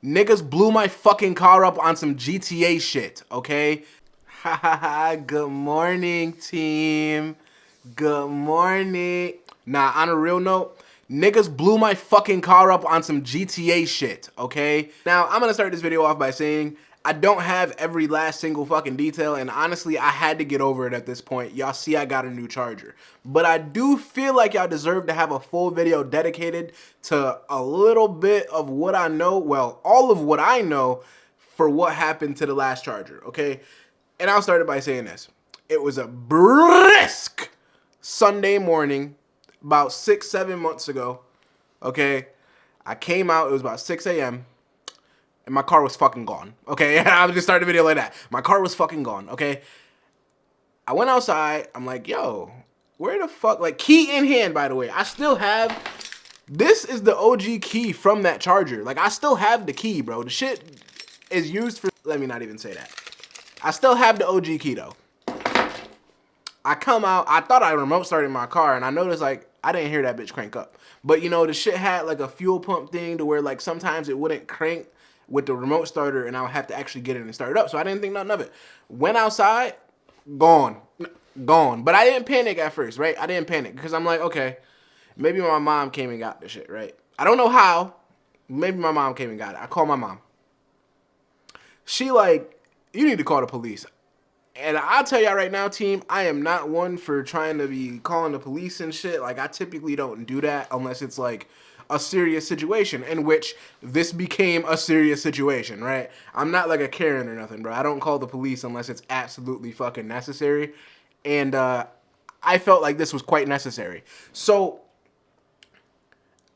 Niggas blew my fucking car up on some GTA shit, okay? Ha ha ha, good morning, team. Good morning. Nah, on a real note, niggas blew my fucking car up on some GTA shit, okay? Now, I'm gonna start this video off by saying I don't have every last single fucking detail, and honestly, I had to get over it at this point. Y'all see I got a new charger. But I do feel like y'all deserve to have a full video dedicated to a little bit of what I know, well, all of what I know for what happened to the last charger, okay? And I'll start it by saying this. It was a brisk Sunday morning, about 6-7 months ago, okay? I came out, it was about 6 a.m., and my car was fucking gone, okay? I'll just start the video like that. My car was fucking gone, okay? I went outside, I'm like, yo, where the fuck, like, key in hand, by the way. I still have, this is the OG key from that charger. Like, I still have the key, bro. The shit is used for, let me not even say that. I still have the OG key, though. I come out, I thought I remote started my car, and I noticed, like, I didn't hear that bitch crank up. But, you know, the shit had, like, a fuel pump thing to where, like, sometimes it wouldn't crank with the remote starter, and I would have to actually get it and start it up. So I didn't think nothing of it. Went outside, gone. Gone. But I didn't panic at first, right? I didn't panic, because I'm like, okay, maybe my mom came and got the shit, right? I don't know how. Maybe my mom came and got it. I called my mom. She like, you need to call the police. And I'll tell y'all right now, team, I am not one for trying to be calling the police and shit. Like, I typically don't do that unless it's, like, a serious situation, in which this became a serious situation, right? I'm not, like, a Karen or nothing, bro. I don't call the police unless it's absolutely fucking necessary. And I felt like this was quite necessary. So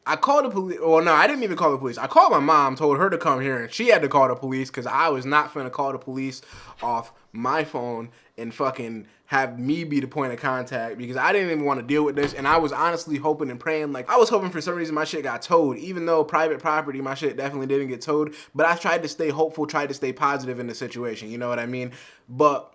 I called the police. Well, no, I didn't even call the police. I called my mom, told her to come here, and she had to call the police because I was not finna call the police off my phone and fucking have me be the point of contact, because I didn't even want to deal with this. And I was honestly hoping and praying, like, I was hoping for some reason my shit got towed, even though private property, my shit definitely didn't get towed. But I tried to stay hopeful, tried to stay positive in the situation, you know what I mean? But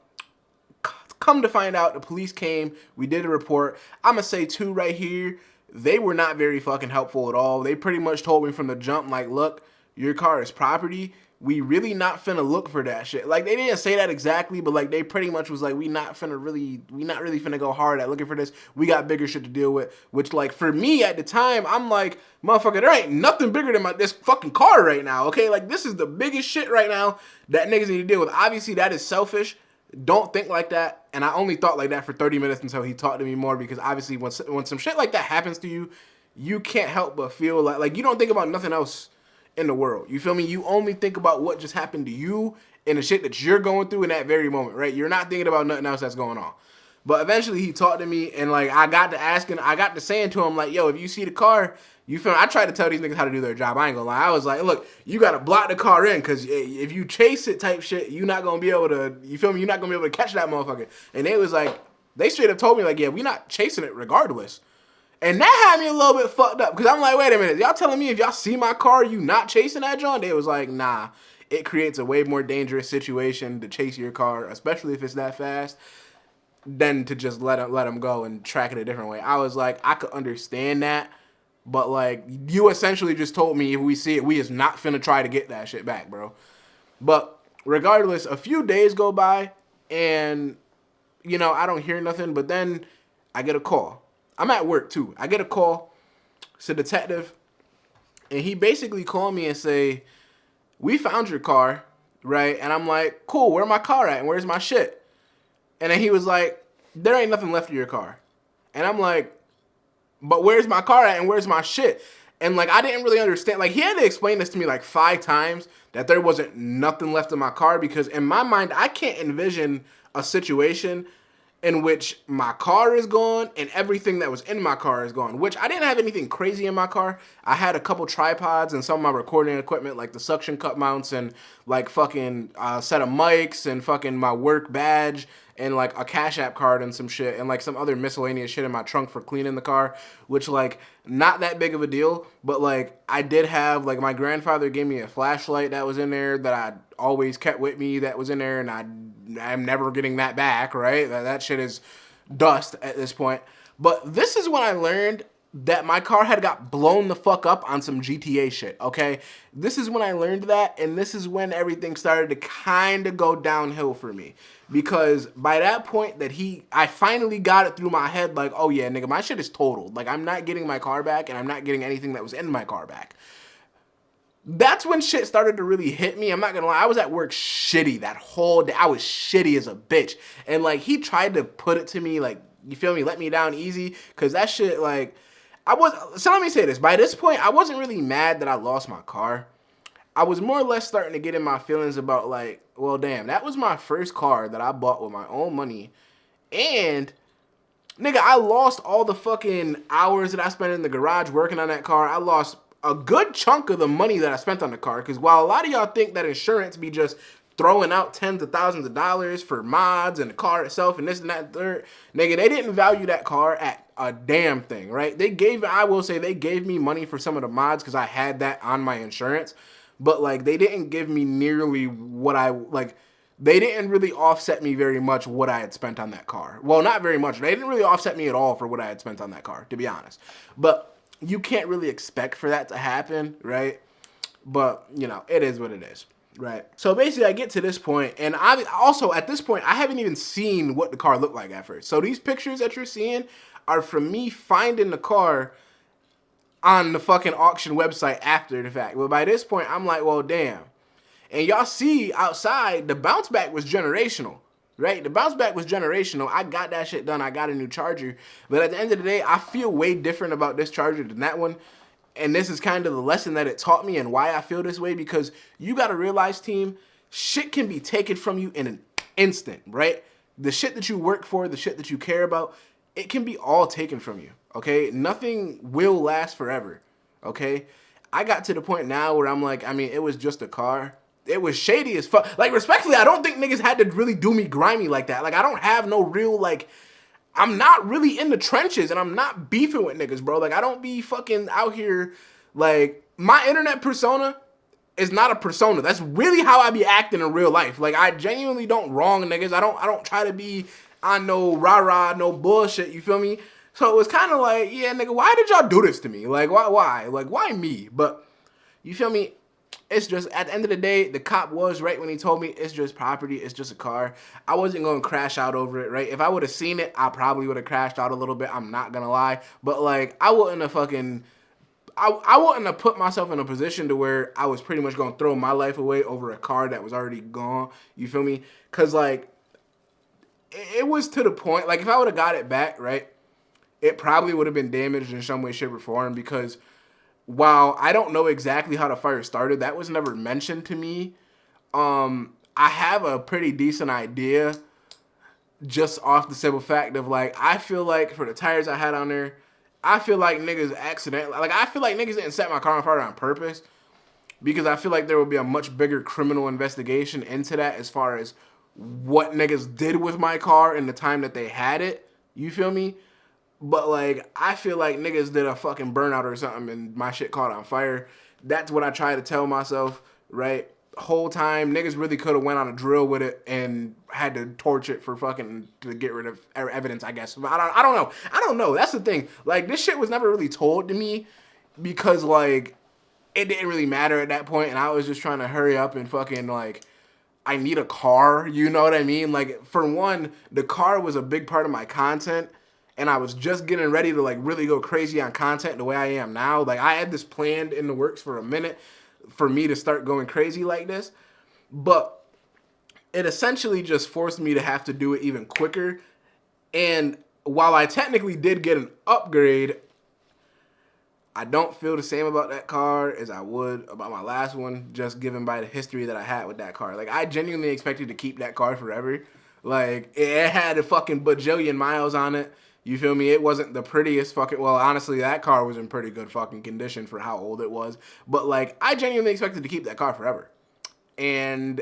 come to find out, the police came, we did a report. I'm gonna say too right here, they were not very fucking helpful at all. They pretty much told me from the jump, like, look, your car is property. We really not finna look for that shit. Like, they didn't say that exactly, but, like, they pretty much was like, we not really finna go hard at looking for this. We got bigger shit to deal with. Which, like, for me at the time, I'm like, motherfucker, there ain't nothing bigger than this fucking car right now, okay? Like, this is the biggest shit right now that niggas need to deal with. Obviously, that is selfish. Don't think like that. And I only thought like that for 30 minutes until he talked to me more, because obviously when some shit like that happens to you, you can't help but feel like you don't think about nothing else in the world. You feel me? You only think about what just happened to you and the shit that you're going through in that very moment, right? You're not thinking about nothing else that's going on. But eventually he talked to me, and like I got to saying to him, like, yo, if you see the car, you feel me? I tried to tell these niggas how to do their job. I ain't gonna lie. I was like, look, you gotta block the car in, because if you chase it type shit, you're not gonna be able to, you feel me? You're not gonna be able to catch that motherfucker. And they was like, they straight up told me, like, yeah, we not chasing it regardless. And that had me a little bit fucked up, because I'm like, wait a minute, y'all telling me if y'all see my car, you not chasing that John? They was like, nah, it creates a way more dangerous situation to chase your car, especially if it's that fast, than to just let them go and track it a different way. I was like, I could understand that, but like, you essentially just told me if we see it, we is not finna try to get that shit back, bro. But regardless, a few days go by, and you know, I don't hear nothing. But then I get a call. I'm at work too. I get a call. It's a detective, and he basically called me and say, we found your car, right? And I'm like, cool, where my car at and where's my shit? And then he was like, there ain't nothing left of your car. And I'm like, but where's my car at and where's my shit? And like, I didn't really understand. Like, he had to explain this to me like 5 times, that there wasn't nothing left of my car, because in my mind, I can't envision a situation in which my car is gone and everything that was in my car is gone, which I didn't have anything crazy in my car. I had a couple tripods and some of my recording equipment, like the suction cup mounts and like fucking set of mics and fucking my work badge and like a Cash App card and some shit and like some other miscellaneous shit in my trunk for cleaning the car, which like not that big of a deal, but like I did have, like, my grandfather gave me a flashlight that was in there that I always kept with me that was in there, and I'm never getting that back, right? That shit is dust at this point. But this is when I learned that my car had got blown the fuck up on some GTA shit, okay? This is when I learned that, and this is when everything started to kind of go downhill for me. Because by that point that I finally got it through my head, like, oh yeah, nigga, my shit is totaled. Like, I'm not getting my car back, and I'm not getting anything that was in my car back. That's when shit started to really hit me. I'm not gonna lie, I was at work shitty that whole day. I was shitty as a bitch. And like, he tried to put it to me, like, you feel me, let me down easy, because that shit, like, so let me say this. By this point, I wasn't really mad that I lost my car. I was more or less starting to get in my feelings about like, well, damn, that was my first car that I bought with my own money. And, nigga, I lost all the fucking hours that I spent in the garage working on that car. I lost a good chunk of the money that I spent on the car. Because while a lot of y'all think that insurance be just throwing out tens of thousands of dollars for mods and the car itself and this and that and third, nigga, they didn't value that car at a damn thing, right? I will say they gave me money for some of the mods because I had that on my insurance, but like they didn't give me nearly what they didn't really offset me very much what I had spent on that car. Well, not very much. They didn't really offset me at all for what I had spent on that car, to be honest. But you can't really expect for that to happen, right? But, you know, it is what it is. Right. So basically I get to this point, and I also at this point I haven't even seen what the car looked like at first. So these pictures that you're seeing are from me finding the car on the fucking auction website after the fact. But by this point I'm like, well, damn. And y'all see outside the bounce back was generational. Right? The bounce back was generational. I got that shit done. I got a new charger. But at the end of the day, I feel way different about this charger than that one. And this is kind of the lesson that it taught me and why I feel this way, because you got to realize, team, shit can be taken from you in an instant, right? The shit that you work for, the shit that you care about, it can be all taken from you, okay? Nothing will last forever, okay? I got to the point now where I'm like, I mean, it was just a car. It was shady as fuck. Like, respectfully, I don't think niggas had to really do me grimy like that. Like, I don't have no real, like, I'm not really in the trenches, and I'm not beefing with niggas, bro. Like, I don't be fucking out here, like, my internet persona is not a persona. That's really how I be acting in real life. Like, I genuinely don't wrong niggas. I don't try to be on no rah-rah, no bullshit, you feel me? So it was kind of like, yeah, nigga, why did y'all do this to me? Like, why? Like, why me? But, you feel me? It's just, at the end of the day, the cop was right when he told me it's just property, it's just a car. I wasn't going to crash out over it, right? If I would have seen it, I probably would have crashed out a little bit. I'm not going to lie. But, like, I wouldn't have put myself in a position to where I was pretty much going to throw my life away over a car that was already gone. You feel me? Because, like, it was to the point, like, if I would have got it back, right, it probably would have been damaged in some way, shape, or form, because while I don't know exactly how the fire started, that was never mentioned to me. I have a pretty decent idea just off the simple fact of, like, I feel like for the tires I had on there, I feel like niggas I feel like niggas didn't set my car on fire on purpose, because I feel like there would be a much bigger criminal investigation into that as far as what niggas did with my car in the time that they had it. You feel me? But, like, I feel like niggas did a fucking burnout or something and my shit caught on fire. That's what I try to tell myself, right? Whole time, niggas really could have went on a drill with it and had to torch it for fucking, to get rid of evidence, I guess. But I don't know. I don't know. That's the thing. Like, this shit was never really told to me because, like, it didn't really matter at that point, and I was just trying to hurry up and fucking, like, I need a car, you know what I mean? Like, for one, the car was a big part of my content, and I was just getting ready to, like, really go crazy on content the way I am now. Like, I had this planned in the works for a minute for me to start going crazy like this. But it essentially just forced me to have to do it even quicker. And while I technically did get an upgrade, I don't feel the same about that car as I would about my last one, just given by the history that I had with that car. Like, I genuinely expected to keep that car forever. Like, it had a fucking bajillion miles on it. You feel me? It wasn't the prettiest fucking... Well, honestly, that car was in pretty good fucking condition for how old it was. But, like, I genuinely expected to keep that car forever. And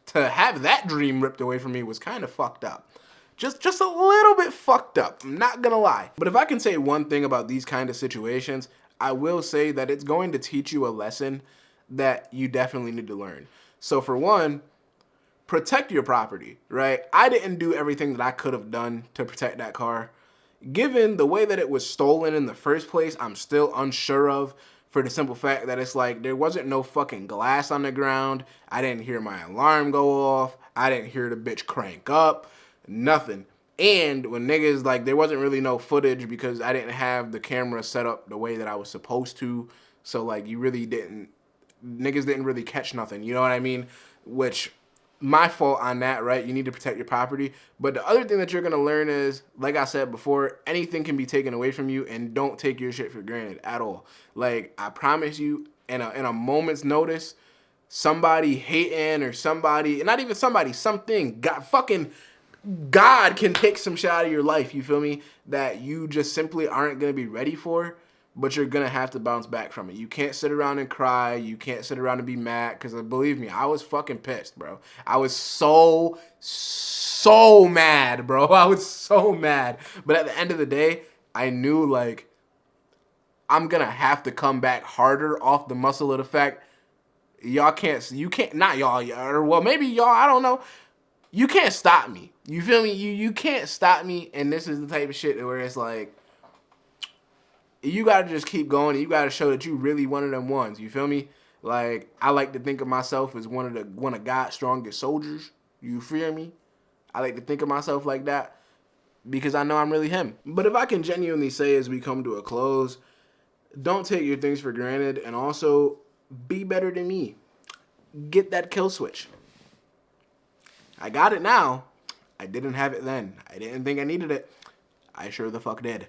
to have that dream ripped away from me was kind of fucked up. Just a little bit fucked up. I'm not gonna lie. But if I can say one thing about these kind of situations, I will say that it's going to teach you a lesson that you definitely need to learn. So, for one, protect your property, right? I didn't do everything that I could have done to protect that car. given the way that it was stolen in the first place, I'm still unsure of, for the simple fact that it's like there wasn't no fucking glass on the ground. I didn't hear my alarm go off. I didn't hear the bitch crank up. Nothing. And when niggas, like, there wasn't really no footage because I didn't have the camera set up the way that I was supposed to. So, like, niggas didn't really catch nothing. You know what I mean? Which, my fault on that, right? You need to protect your property. But the other thing that you're going to learn is, like I said before, anything can be taken away from you, and don't take your shit for granted at all. Like, I promise you, in a moment's notice, somebody hating or somebody, not even somebody, something, God can take some shit out of your life, you feel me, that you just simply aren't going to be ready for, but you're going to have to bounce back from it. You can't sit around and cry. You can't sit around and be mad, because believe me, I was fucking pissed, bro. I was so mad, bro. I was so mad. But at the end of the day, I knew, like, I'm going to have to come back harder off the muscle of the fact not y'all, or well, maybe y'all, I don't know. You can't stop me. You feel me? You can't stop me, and this is the type of shit where it's like, you gotta just keep going, and you gotta show that you really one of them ones. You feel me? Like, I like to think of myself as one of God's strongest soldiers. You feel me? I like to think of myself like that because I know I'm really him. But if I can genuinely say as we come to a close, don't take your things for granted, and also be better than me. Get that kill switch. I got it now. I didn't have it then. I didn't think I needed it. I sure the fuck did.